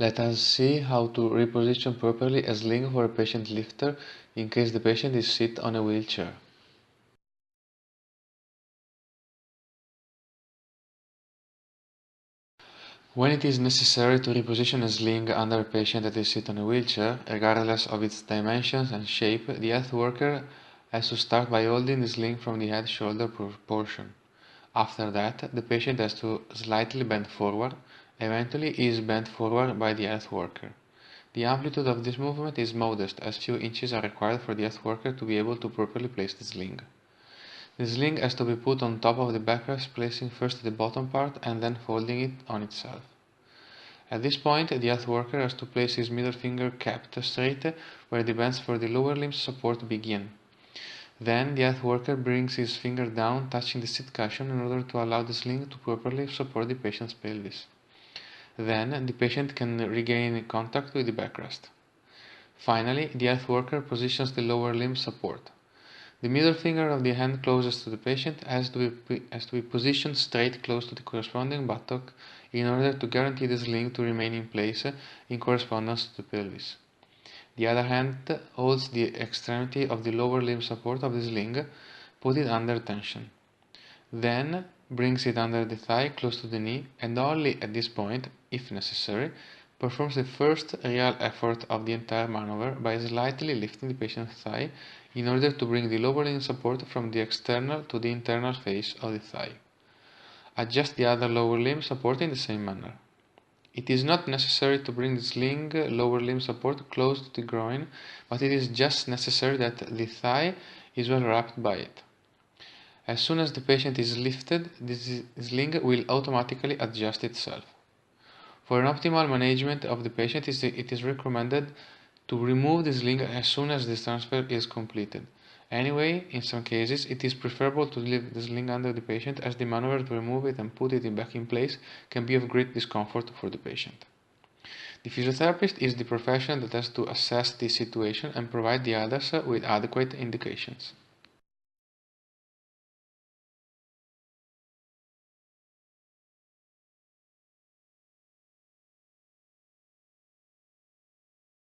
Let us see how to reposition properly a sling for a patient lifter in case the patient is sit on a wheelchair. When it is necessary to reposition a sling under a patient that is sit on a wheelchair, regardless of its dimensions and shape, the health worker has to start by holding the sling from the head-shoulder portion. After that, the patient has to slightly bend forward. Eventually, he is bent forward by the health worker. The amplitude of this movement is modest, as few inches are required for the health worker to be able to properly place the sling. The sling has to be put on top of the backrest, placing first the bottom part and then folding it on itself. At this point, the health worker has to place his middle finger capped straight where the bends for the lower limb support begin. Then the health worker brings his finger down, touching the seat cushion in order to allow the sling to properly support the patient's pelvis. Then the patient can regain contact with the backrest. Finally, the health worker positions the lower limb support. The middle finger of the hand closest to the patient has to be positioned straight close to the corresponding buttock in order to guarantee the sling to remain in place in correspondence to the pelvis. The other hand holds the extremity of the lower limb support of the sling, put it under tension. Then brings it under the thigh close to the knee, and only at this point, if necessary, performs the first real effort of the entire maneuver by slightly lifting the patient's thigh in order to bring the lower limb support from the external to the internal face of the thigh. Adjust the other lower limb support in the same manner. It is not necessary to bring the sling lower limb support close to the groin, but it is just necessary that the thigh is well wrapped by it. As soon as the patient is lifted, the sling will automatically adjust itself. For an optimal management of the patient, it is recommended to remove the sling as soon as this transfer is completed. Anyway, in some cases, it is preferable to leave the sling under the patient, as the maneuver to remove it and put it back in place can be of great discomfort for the patient. The physiotherapist is the profession that has to assess the situation and provide the others with adequate indications.